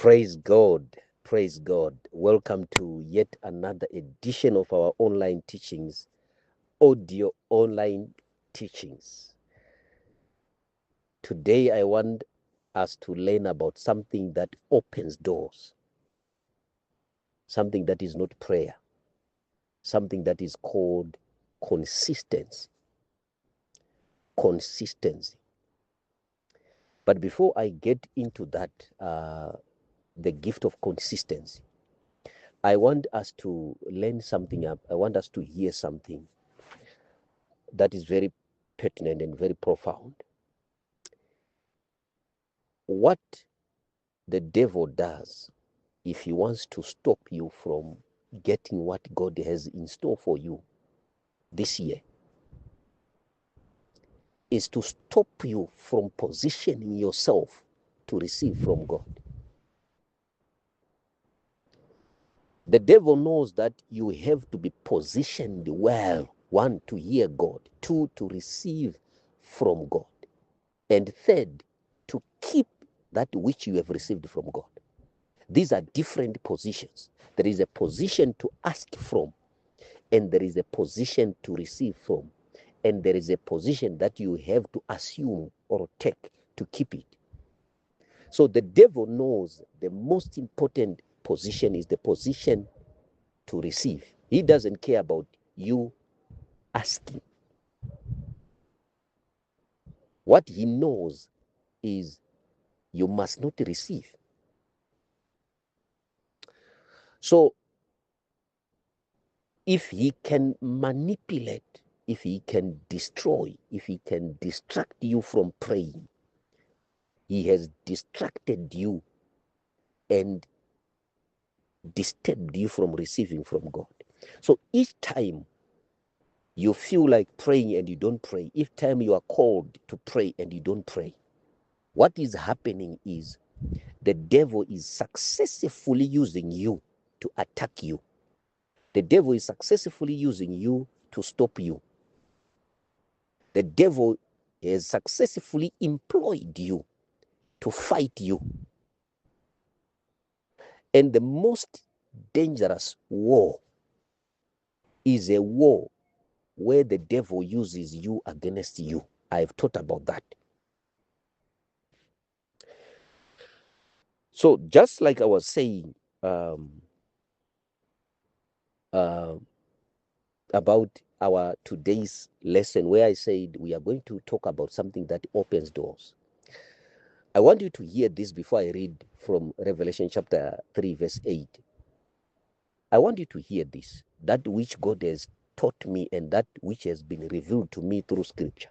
Praise God. Praise God. Welcome to yet another edition of our online teachings, audio online teachings. Today, I want us to learn about something that opens doors, something that is not prayer, something that is called consistency. Consistency. But before I get into that, the gift of consistency, I want us to learn something up. I want us to hear something that is very pertinent and very profound. What the devil does, if he wants to stop you from getting what God has in store for you this year, is to stop you from positioning yourself to receive from God. The devil knows that you have to be positioned well. One, to hear God. Two, to receive from God. And third, to keep that which you have received from God. These are different positions. There is a position to ask from, and there is a position to receive from, and there is a position that you have to assume or take to keep it. So the devil knows the most important position is the position to receive. He doesn't care about you asking. What he knows is you must not receive. So if he can manipulate, if he can destroy, if he can distract you from praying, he has distracted you and disturbed you from receiving from God. So each time you feel like praying and you don't pray, each time you are called to pray and you don't pray, what is happening is the devil is successfully using you to attack you. The devil is successfully using you to stop you. The devil has successfully employed you to fight you. And the most dangerous war is a war where the devil uses you against you. I've taught about that. So just like I was saying about our today's lesson, where I said we are going to talk about something that opens doors. I want you to hear this before I read from Revelation chapter 3, verse 8. I want you to hear this, that which God has taught me and that which has been revealed to me through scripture.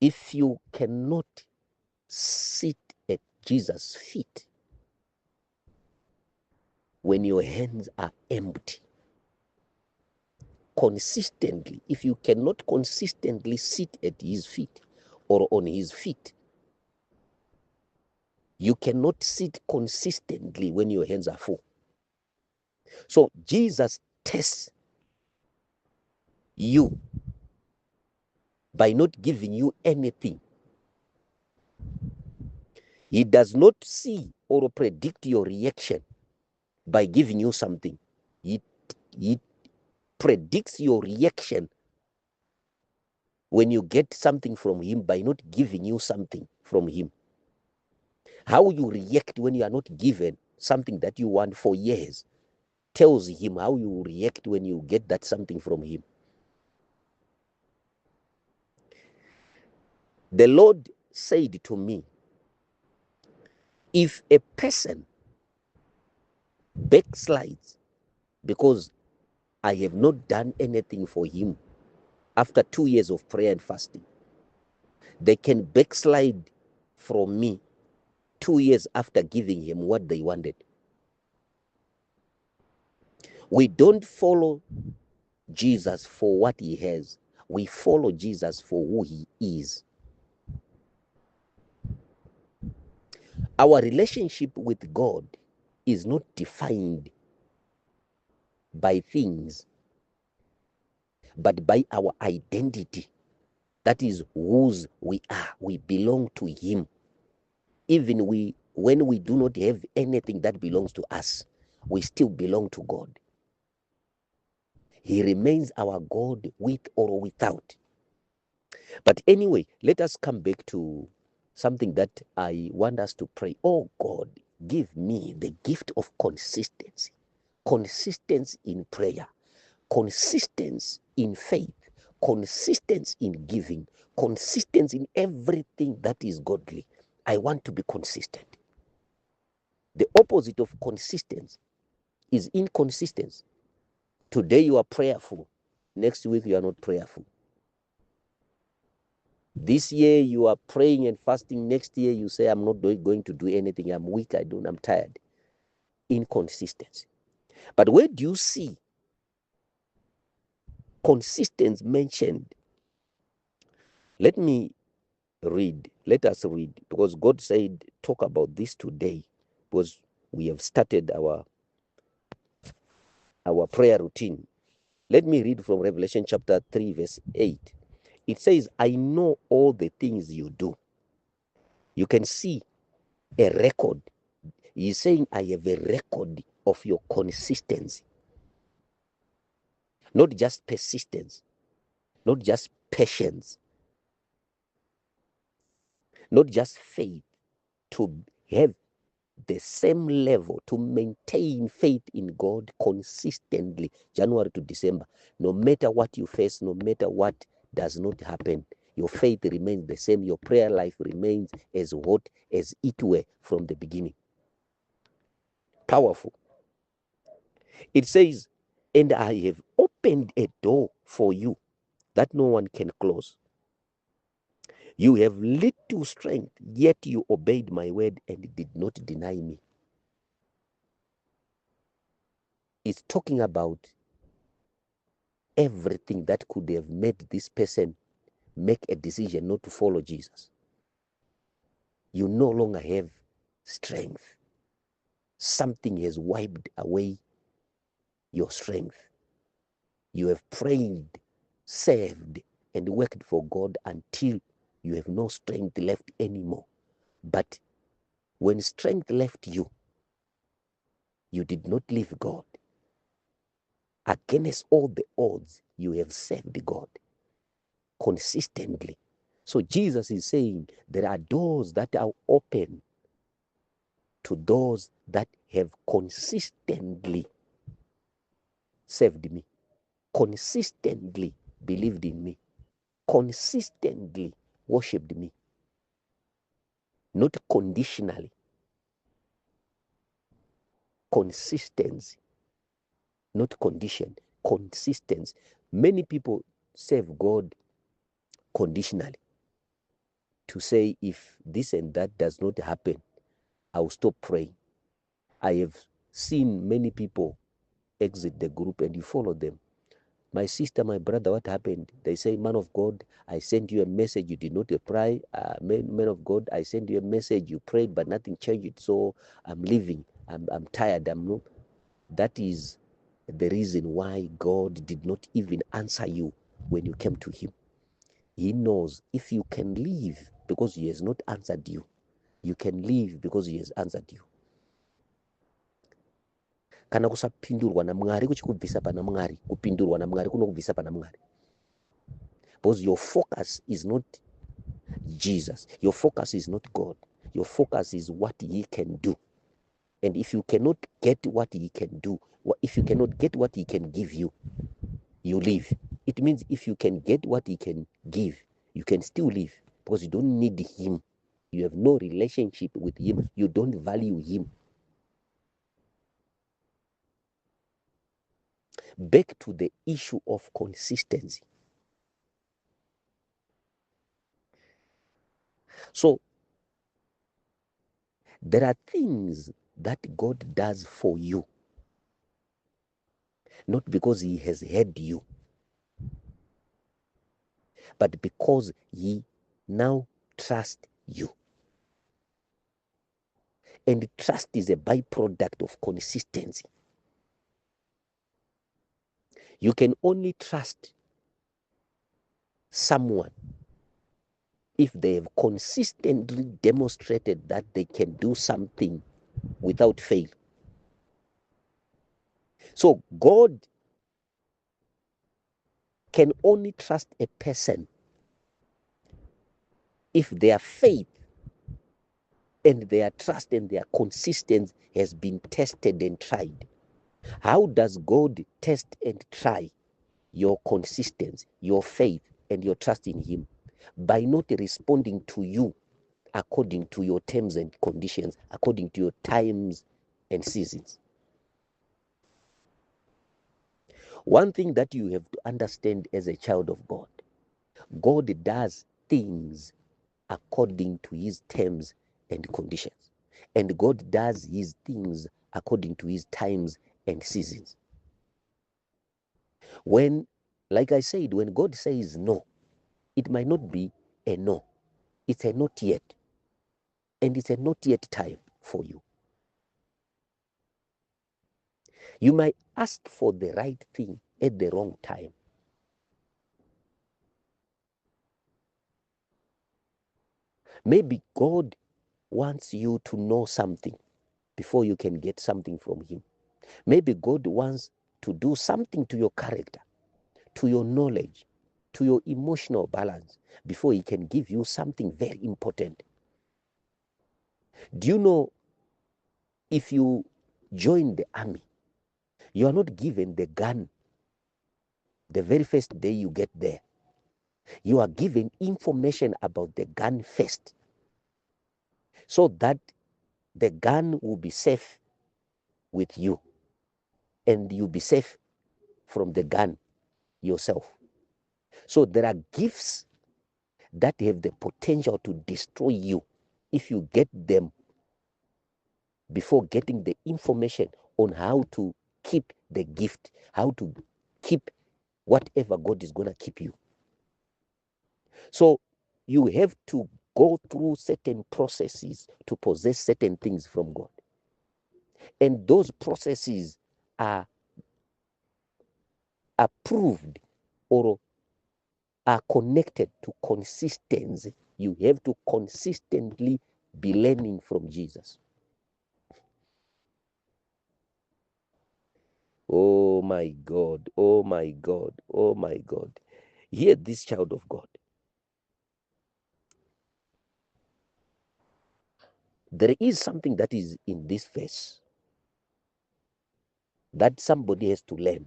If you cannot sit at Jesus' feet when your hands are empty, consistently, if you cannot consistently sit at his feet or on his feet, you cannot sit consistently when your hands are full. So Jesus tests you by not giving you anything. He does not see or predict your reaction by giving you something. He predicts your reaction when you get something from him by not giving you something from him. How you react when you are not given something that you want for years tells him how you react when you get that something from him. The Lord said to me, if a person backslides because I have not done anything for him after 2 years of prayer and fasting, they can backslide from me 2 years after giving him what they wanted. We don't follow Jesus for what he has. We follow Jesus for who he is. Our relationship with God is not defined by things, but by our identity. That is whose we are. We belong to him. Even when we do not have anything that belongs to us, we still belong to God. He remains our God with or without. But anyway, let us come back to something that I want us to pray. Oh God, give me the gift of consistency. Consistency in prayer, consistency in faith, consistency in giving, consistency in everything that is godly. I want to be consistent. The opposite of consistency is inconsistency. Today you are prayerful, next week you are not prayerful. This year you are praying and fasting, next year you say, I'm not going to do anything, I'm weak, I'm tired. Inconsistency. But where do you see consistency mentioned? Let us read, because God said, talk about this today, because we have started our prayer routine. Let me read from Revelation chapter 3, verse 8. It says, I know all the things you do. You can see a record. He's saying, I have a record of your consistency. Not just persistence, not just patience, not just faith, to have the same level, to maintain faith in God consistently, January to December. No matter what you face, no matter what does not happen, your faith remains the same. Your prayer life remains as hot as it were from the beginning. Powerful. It says, and I have opened a door for you that no one can close. You have little strength, yet you obeyed my word and did not deny me. It's talking about everything that could have made this person make a decision not to follow Jesus. You no longer have strength. Something has wiped away your strength. You have prayed, served, and worked for God until you have no strength left anymore. But when strength left you, you did not leave God. Against all the odds, you have served God consistently. So Jesus is saying there are doors that are open to those that have consistently served me, consistently believed in me, consistently worshipped me, not conditionally. Consistency, not condition, consistency. Many people serve God conditionally, to say, if this and that does not happen, I'll stop praying. I have seen many people exit the group and you follow them. My sister, my brother, what happened? They say, man of God, I sent you a message, you did not reply. Man of God, I sent you a message, you prayed, but nothing changed, so I'm leaving. I'm tired. That is the reason why God did not even answer you when you came to him. He knows if you can leave because he has not answered you, you can leave because he has answered you. Kana kusapindurwa na Mwari kuchikubvisa pana Mwari, kupindurwa na Mwari kunokubvisa pana Mwari. Because your focus is not Jesus. Your focus is not God. Your focus is what he can do. And if you cannot get what he can do, if you cannot get what he can give you, you leave. It means if you can get what he can give, you can still leave, because you don't need him. You have no relationship with him. You don't value him. Back to the issue of consistency. So there are things that God does for you, not because he has heard you, but because he now trusts you. And trust is a byproduct of consistency. You can only trust someone if they have consistently demonstrated that they can do something without fail. So God can only trust a person if their faith and their trust and their consistency has been tested and tried. How does God test and try your consistency, your faith, and your trust in Him? By not responding to you according to your terms and conditions, according to your times and seasons. One thing that you have to understand as a child of God, God does things according to His terms and conditions. And God does His things according to His times and seasons. When, like I said, when God says no, it might not be a no. It's a not yet. And it's a not yet time for you. You might ask for the right thing at the wrong time. Maybe God wants you to know something before you can get something from Him. Maybe God wants to do something to your character, to your knowledge, to your emotional balance before He can give you something very important. Do you know, if you join the army, you are not given the gun the very first day you get there. You are given information about the gun first, so that the gun will be safe with you and you'll be safe from the gun yourself. So there are gifts that have the potential to destroy you if you get them before getting the information on how to keep the gift, how to keep whatever God is going to keep you. So you have to go through certain processes to possess certain things from God. And those processes are approved or are connected to consistency. You have to consistently be learning from Jesus. Oh my God, oh my God, oh my God. Hear this, child of God. There is something that is in this verse that somebody has to learn.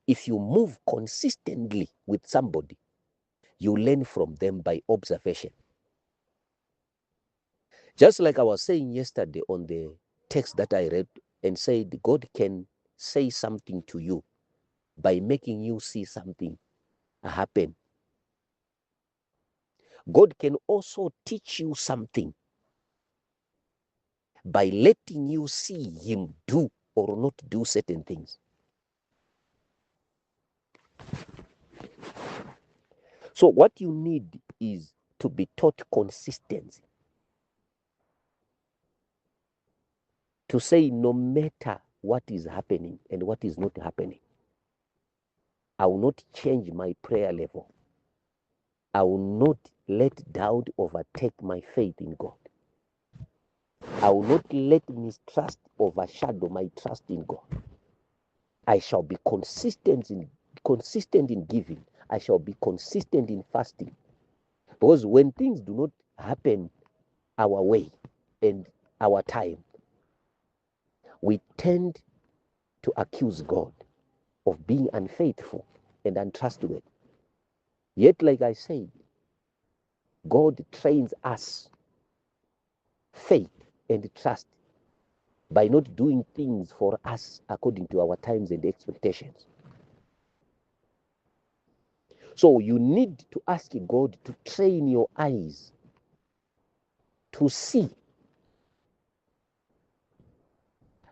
If you move consistently with somebody, you learn from them by observation. Just like I was saying yesterday on the text that I read and said, God can say something to you by making you see something happen. God can also teach you something by letting you see Him do or not do certain things. So what you need is to be taught consistency. To say, no matter what is happening and what is not happening, I will not change my prayer level. I will not let doubt overtake my faith in God. I will not let mistrust overshadow my trust in God. I shall be consistent in giving. I shall be consistent in fasting. Because when things do not happen our way and our time, we tend to accuse God of being unfaithful and untrustworthy. Yet, like I said, God trains us faith and trust by not doing things for us according to our times and expectations. So you need to ask God to train your eyes to see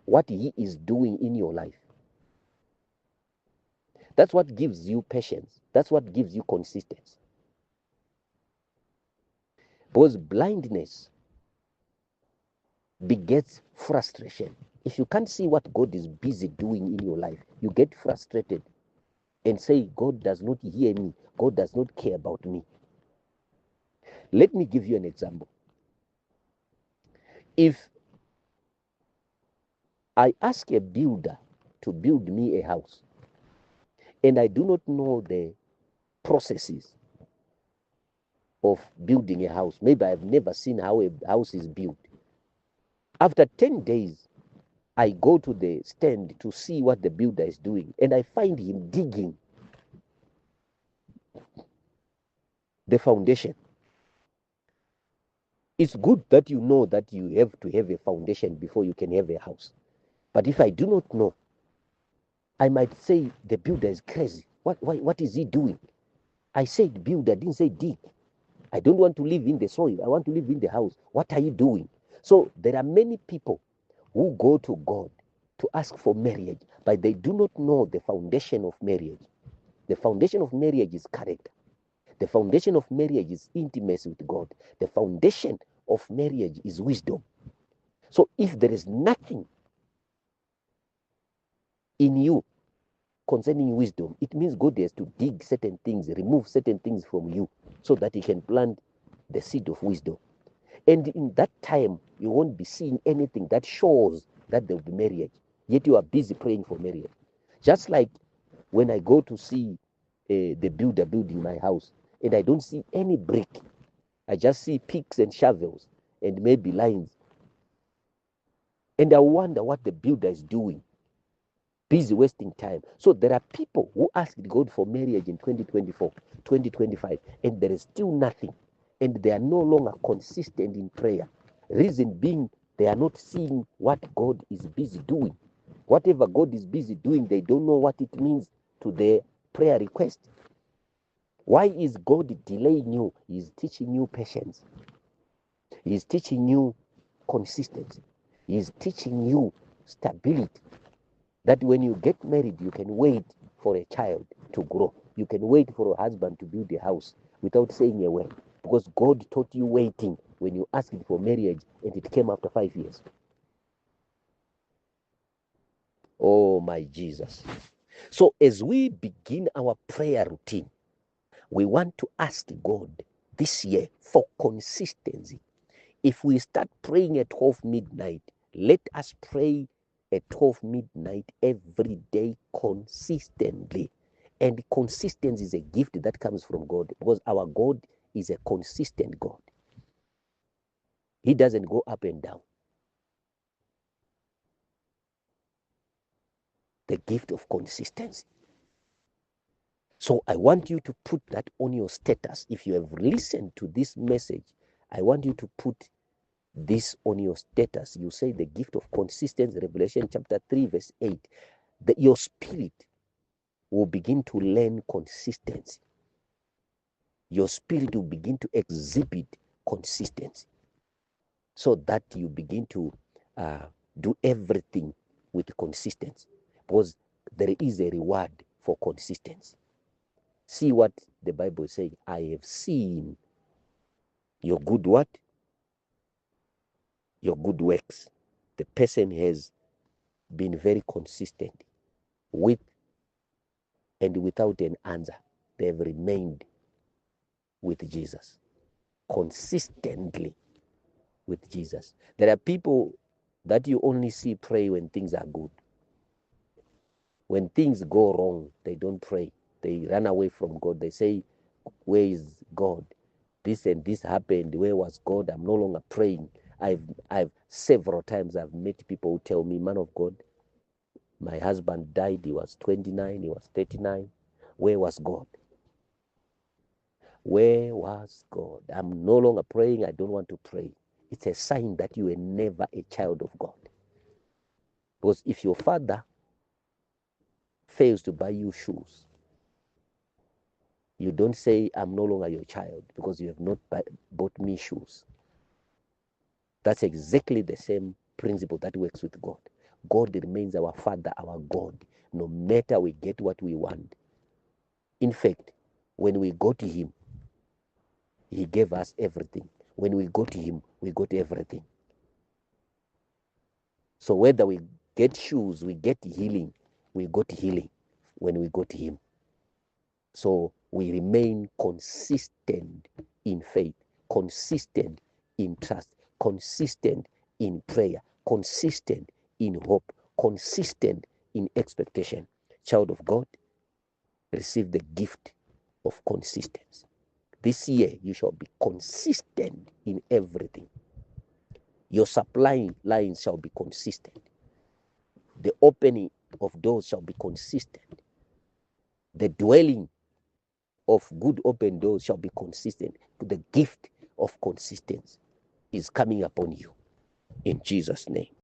what He is doing in your life. That's what gives you patience. That's what gives you consistency. Because blindness begets frustration. If you can't see what God is busy doing in your life, you get frustrated and say, God does not hear me. God does not care about me. Let me give you an example. If I ask a builder to build me a house, and I do not know the processes of building a house, maybe I've never seen how a house is built. After 10 days, I go to the stand to see what the builder is doing, and I find him digging the foundation. It's good that you know that you have to have a foundation before you can have a house. But if I do not know, I might say the builder is crazy. What is he doing? I said build, I didn't say dig. I don't want to live in the soil. I want to live in the house. What are you doing? So there are many people who go to God to ask for marriage, but they do not know the foundation of marriage. The foundation of marriage is character. The foundation of marriage is intimacy with God. The foundation of marriage is wisdom. So if there is nothing in you concerning wisdom, it means God has to dig certain things, remove certain things from you so that he can plant the seed of wisdom. And in that time, you won't be seeing anything that shows that there will be marriage. Yet you are busy praying for marriage. Just like when I go to see the builder building my house, and I don't see any brick. I just see picks and shovels and maybe lines. And I wonder what the builder is doing. Busy wasting time. So there are people who asked God for marriage in 2024, 2025, and there is still nothing. And they are no longer consistent in prayer. Reason being, they are not seeing what God is busy doing. Whatever God is busy doing, they don't know what it means to their prayer request. Why is God delaying you? He's teaching you patience. He's teaching you consistency. He's teaching you stability. That when you get married, you can wait for a child to grow. You can wait for a husband to build a house without saying a word. Because God taught you waiting when you asked for marriage, and it came after 5 years. Oh, my Jesus. So as we begin our prayer routine, we want to ask God this year for consistency. If we start praying at 12 midnight, let us pray at 12 midnight every day consistently. And consistency is a gift that comes from God, because our God is a consistent God. He doesn't go up and down. The gift of consistency. So I want you to put that on your status. If you have listened to this message, I want you to put this on your status. You say the gift of consistency, Revelation chapter 3, verse 8. That your spirit will begin to learn consistency. Your spirit will begin to exhibit consistency, so that you begin to do everything with consistency, because there is a reward for consistency. See what the Bible says. I have seen your good what? Your good works. The person has been very consistent with and without an answer. They have remained with Jesus, consistently with Jesus. There are people that you only see pray when things are good. When things go wrong, they don't pray. They run away from God. They say, where is God? This and this happened. Where was God? I'm no longer praying. I've several times I've met people who tell me, man of God, my husband died. He was 29. He was 39. Where was God? Where was God? I'm no longer praying. I don't want to pray. It's a sign that you were never a child of God. Because if your father fails to buy you shoes, you don't say, I'm no longer your child because you have not bought me shoes. That's exactly the same principle that works with God. God remains our Father, our God, no matter we get what we want. In fact, when we go to Him, He gave us everything. When we go to Him, we got everything. So whether we get shoes, we get healing, we got healing when we go to Him. So we remain consistent in faith. consistent in trust, consistent in prayer, consistent in hope, consistent in expectation. Child of God, receive the gift of consistency. This year, you shall be consistent in everything. Your supplying lines shall be consistent. The opening of doors shall be consistent. The dwelling of good open doors shall be consistent. The gift of consistency is coming upon you in Jesus' name.